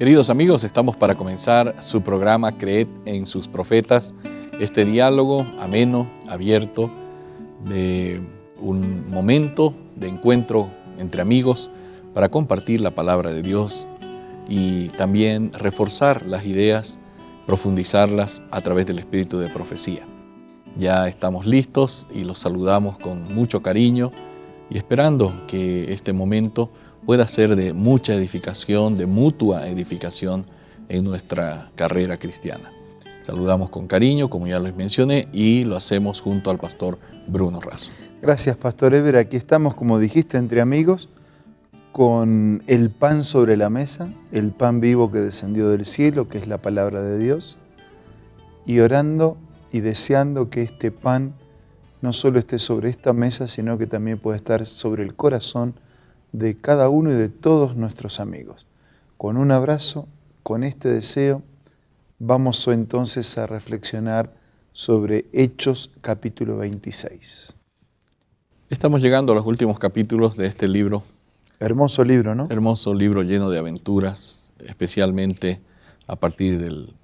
Queridos amigos, estamos para comenzar su programa Creed en sus profetas, este diálogo ameno, abierto, de un momento de encuentro entre amigos para compartir la palabra de Dios y también reforzar las ideas, profundizarlas a través del espíritu de profecía. Ya estamos listos y los saludamos con mucho cariño y esperando que este momento pueda ser de mucha edificación, de mutua edificación en nuestra carrera cristiana. Saludamos con cariño, como ya les mencioné, y lo hacemos junto al pastor Bruno Razo. Gracias, Pastor Eber. Aquí estamos, como dijiste, entre amigos, con el pan sobre la mesa, el pan vivo que descendió del cielo, que es la palabra de Dios, y orando y deseando que este pan no solo esté sobre esta mesa, sino que también pueda estar sobre el corazón de cada uno y de todos nuestros amigos. Con un abrazo, con este deseo, vamos entonces a reflexionar sobre Hechos capítulo 26. Estamos llegando a los últimos capítulos de este libro. Hermoso libro, ¿no? Hermoso libro lleno de aventuras, especialmente a partir del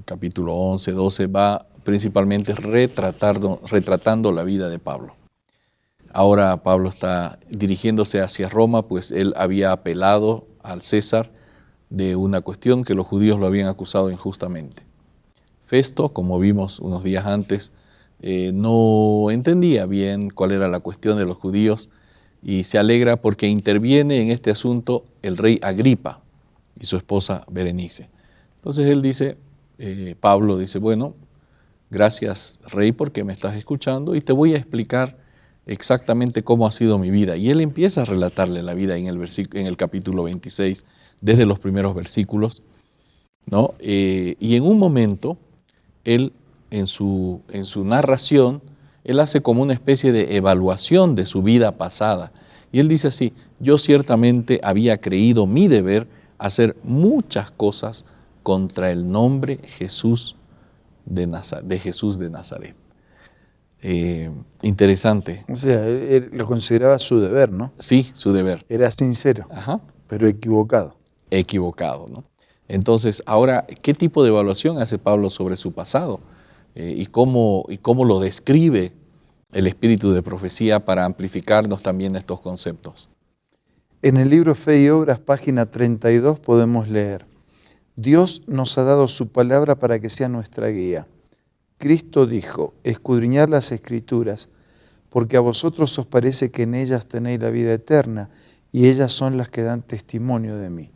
capítulo 11, 12, va principalmente retratando la vida de Pablo. Ahora Pablo está dirigiéndose hacia Roma, pues él había apelado al César de una cuestión que los judíos lo habían acusado injustamente. Festo, como vimos unos días antes, no entendía bien cuál era la cuestión de los judíos y se alegra porque interviene en este asunto el rey Agripa y su esposa Berenice. Entonces él dice, Pablo dice, bueno, gracias rey porque me estás escuchando y te voy a explicar exactamente cómo ha sido mi vida. Y él empieza a relatarle la vida en el capítulo 26, desde los primeros versículos, ¿no? Y en un momento, él en su narración, él hace como una especie de evaluación de su vida pasada. Y él dice así, yo ciertamente había creído mi deber hacer muchas cosas contra el nombre Jesús de Nazaret. Interesante. O sea, él lo consideraba su deber, ¿no? Sí, su deber. Era sincero, pero equivocado. Equivocado, ¿no? Entonces, ahora, ¿qué tipo de evaluación hace Pablo sobre su pasado? Y cómo lo describe el espíritu de profecía para amplificarnos también estos conceptos. En el libro Fe y Obras, página 32, podemos leer: Dios nos ha dado su palabra para que sea nuestra guía. Cristo dijo, escudriñad las Escrituras, porque a vosotros os parece que en ellas tenéis la vida eterna, y ellas son las que dan testimonio de mí.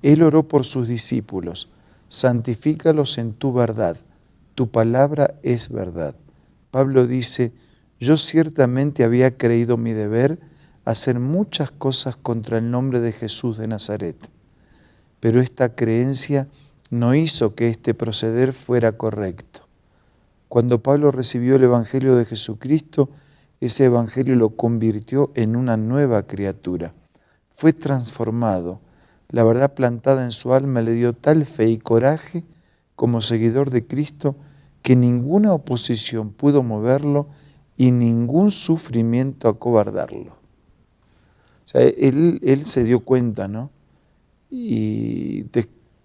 Él oró por sus discípulos, santifícalos en tu verdad, tu palabra es verdad. Pablo dice, yo ciertamente había creído mi deber hacer muchas cosas contra el nombre de Jesús de Nazaret, pero esta creencia no hizo que este proceder fuera correcto. Cuando Pablo recibió el Evangelio de Jesucristo, ese Evangelio lo convirtió en una nueva criatura. Fue transformado. La verdad plantada en su alma le dio tal fe y coraje como seguidor de Cristo que ninguna oposición pudo moverlo y ningún sufrimiento acobardarlo. O sea, él se dio cuenta, ¿no? Y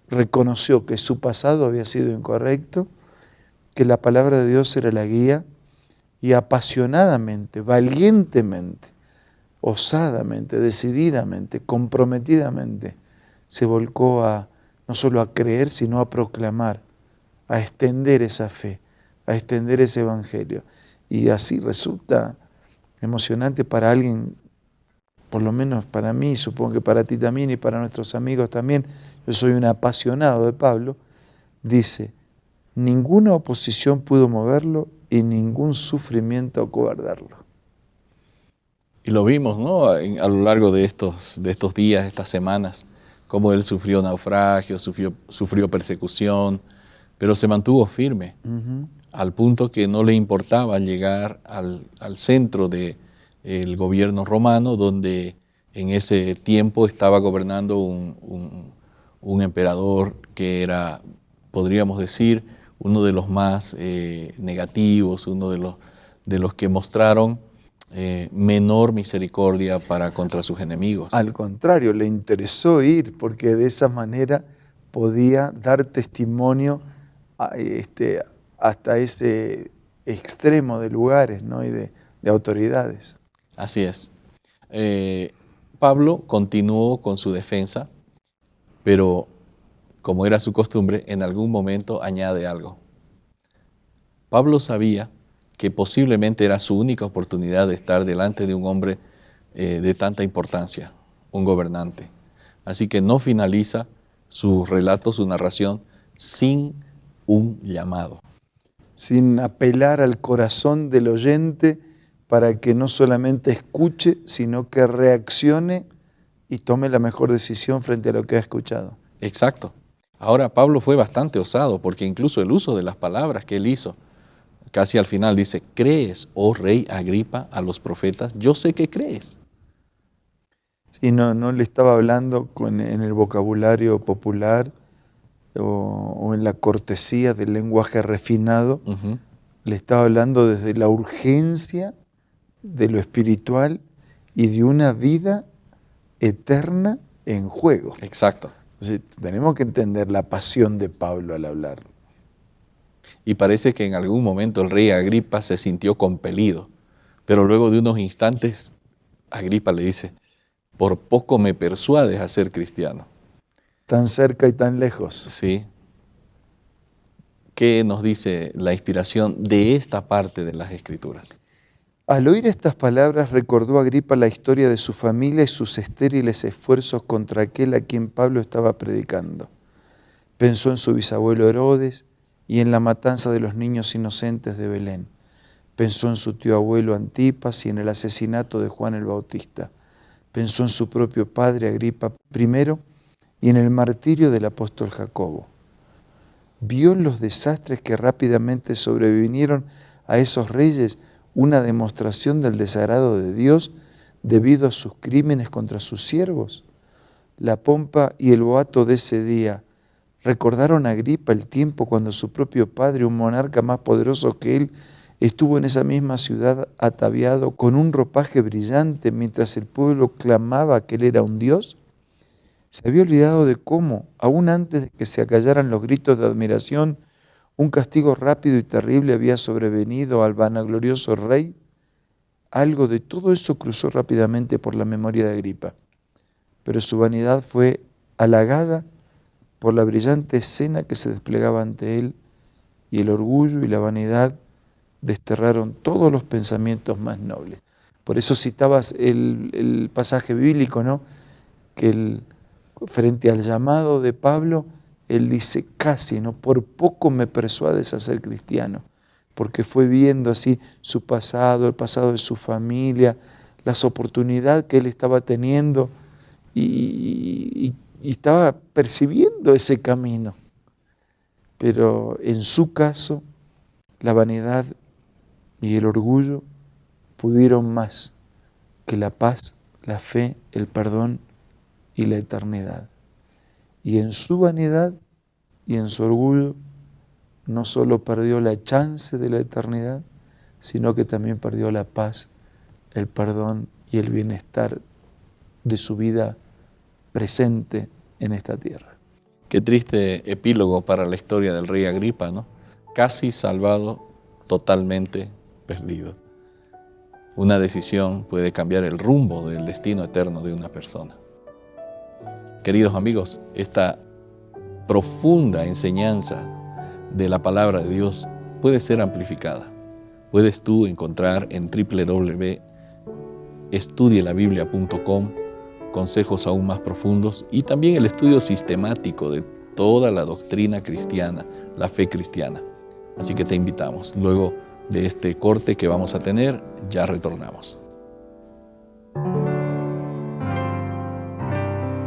reconoció que su pasado había sido incorrecto, que la palabra de Dios era la guía, y apasionadamente, valientemente, osadamente, decididamente, comprometidamente, se volcó no solo a creer, sino a proclamar, a extender esa fe, a extender ese evangelio. Y así resulta emocionante para alguien, por lo menos para mí, supongo que para ti también y para nuestros amigos también. Yo soy un apasionado de Pablo. Dice, ninguna oposición pudo moverlo y ningún sufrimiento acobardarlo. Y lo vimos, ¿no? A lo largo de estos días, estas semanas, cómo él sufrió naufragio, sufrió persecución, pero se mantuvo firme, al punto que no le importaba llegar al centro del gobierno romano, donde en ese tiempo estaba gobernando un emperador que era, podríamos decir, uno de los más negativos, uno de los que mostraron menor misericordia para contra sus enemigos. Al contrario, le interesó ir porque de esa manera podía dar testimonio hasta ese extremo de lugares, ¿no? Y de autoridades. Así es. Pablo continuó con su defensa, pero como era su costumbre, en algún momento añade algo. Pablo sabía que posiblemente era su única oportunidad de estar delante de un hombre de tanta importancia, un gobernante. Así que no finaliza su relato, su narración, sin un llamado. Sin apelar al corazón del oyente para que no solamente escuche, sino que reaccione y tome la mejor decisión frente a lo que ha escuchado. Exacto. Ahora Pablo fue bastante osado porque incluso el uso de las palabras que él hizo, casi al final dice, ¿crees, oh rey Agripa, a los profetas? Yo sé que crees. Sí, no le estaba hablando en el vocabulario popular o en la cortesía del lenguaje refinado. Le estaba hablando desde la urgencia de lo espiritual y de una vida eterna en juego. Exacto. Entonces, tenemos que entender la pasión de Pablo al hablar. Y parece que en algún momento el rey Agripa se sintió compelido, pero luego de unos instantes Agripa le dice, por poco me persuades a ser cristiano. Tan cerca y tan lejos. Sí. ¿Qué nos dice la inspiración de esta parte de las Escrituras? Al oír estas palabras recordó Agripa la historia de su familia y sus estériles esfuerzos contra aquel a quien Pablo estaba predicando. Pensó en su bisabuelo Herodes y en la matanza de los niños inocentes de Belén. Pensó en su tío abuelo Antipas y en el asesinato de Juan el Bautista. Pensó en su propio padre Agripa I y en el martirio del apóstol Jacobo. Vio en los desastres que rápidamente sobrevinieron a esos reyes una demostración del desagrado de Dios debido a sus crímenes contra sus siervos. La pompa y el boato de ese día recordaron a Agripa el tiempo cuando su propio padre, un monarca más poderoso que él, estuvo en esa misma ciudad ataviado con un ropaje brillante mientras el pueblo clamaba que él era un dios. Se había olvidado de cómo, aún antes de que se acallaran los gritos de admiración, un castigo rápido y terrible había sobrevenido al vanaglorioso rey. Algo de todo eso cruzó rápidamente por la memoria de Agripa, pero su vanidad fue halagada por la brillante escena que se desplegaba ante él, y el orgullo y la vanidad desterraron todos los pensamientos más nobles. Por eso citabas el pasaje bíblico, ¿no? Que frente al llamado de Pablo, él dice casi, ¿no? Por poco me persuades a ser cristiano, porque fue viendo así su pasado, el pasado de su familia, las oportunidades que él estaba teniendo y estaba percibiendo ese camino. Pero en su caso, la vanidad y el orgullo pudieron más que la paz, la fe, el perdón y la eternidad. Y en su vanidad y en su orgullo no solo perdió la chance de la eternidad, sino que también perdió la paz, el perdón y el bienestar de su vida presente en esta tierra. Qué triste epílogo para la historia del rey Agripa, ¿no? Casi salvado, totalmente perdido. Una decisión puede cambiar el rumbo del destino eterno de una persona. Queridos amigos, esta profunda enseñanza de la palabra de Dios puede ser amplificada. Puedes tú encontrar en www.estudielabiblia.com consejos aún más profundos y también el estudio sistemático de toda la doctrina cristiana, la fe cristiana. Así que te invitamos. Luego de este corte que vamos a tener, ya retornamos.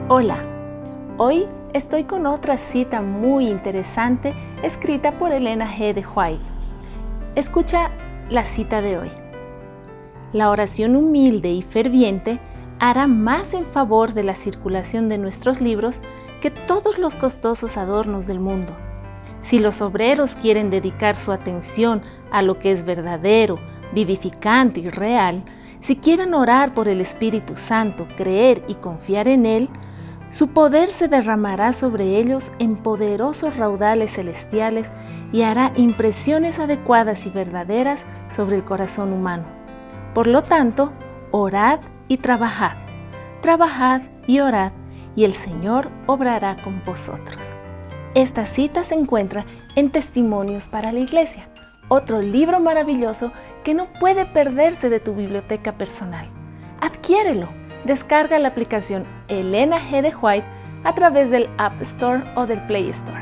Hola, hoy estoy con otra cita muy interesante escrita por Elena G. de White. Escucha la cita de hoy. La oración humilde y ferviente hará más en favor de la circulación de nuestros libros que todos los costosos adornos del mundo. Si los obreros quieren dedicar su atención a lo que es verdadero, vivificante y real, Si quieren orar por el Espíritu Santo, creer y confiar en Él, su poder se derramará sobre ellos en poderosos raudales celestiales y hará impresiones adecuadas y verdaderas sobre el corazón humano. Por lo tanto, orad y trabajad. Trabajad y orad, y el Señor obrará con vosotros. Esta cita se encuentra en Testimonios para la Iglesia, otro libro maravilloso que no puede perderse de tu biblioteca personal. Adquiérelo. Descarga la aplicación Elena G. de White a través del App Store o del Play Store.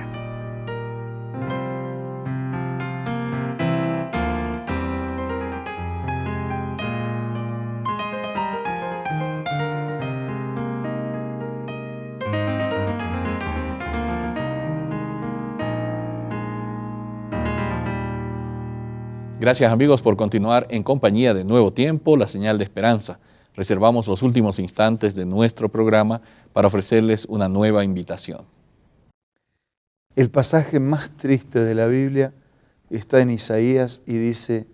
Gracias amigos por continuar en compañía de Nuevo Tiempo, la señal de esperanza. Reservamos los últimos instantes de nuestro programa para ofrecerles una nueva invitación. El pasaje más triste de la Biblia está en Isaías y dice: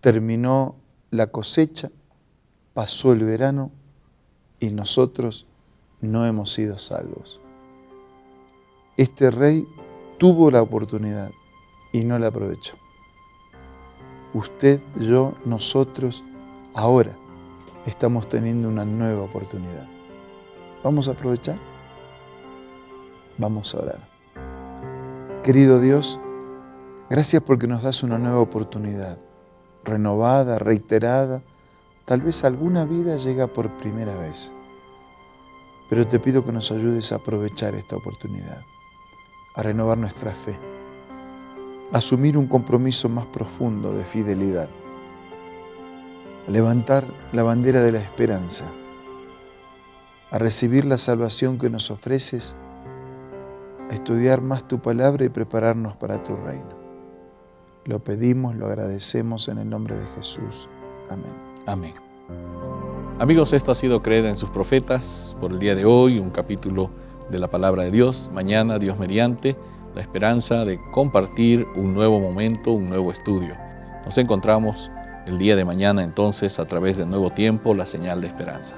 terminó la cosecha, pasó el verano y nosotros no hemos sido salvos. Este rey tuvo la oportunidad y no la aprovechó. Usted, yo, nosotros, ahora estamos teniendo una nueva oportunidad. ¿Vamos a aprovechar? Vamos a orar. Querido Dios, gracias porque nos das una nueva oportunidad, renovada, reiterada. Tal vez alguna vida llega por primera vez. Pero te pido que nos ayudes a aprovechar esta oportunidad, a renovar nuestra fe, a asumir un compromiso más profundo de fidelidad, a levantar la bandera de la esperanza, a recibir la salvación que nos ofreces, a estudiar más tu palabra y prepararnos para tu reino. Lo pedimos, lo agradecemos en el nombre de Jesús. Amén. Amén. Amigos, esto ha sido Creed en sus Profetas por el día de hoy, un capítulo de la Palabra de Dios. Mañana, Dios mediante, la esperanza de compartir un nuevo momento, un nuevo estudio. Nos encontramos el día de mañana entonces a través de Nuevo Tiempo, la señal de esperanza.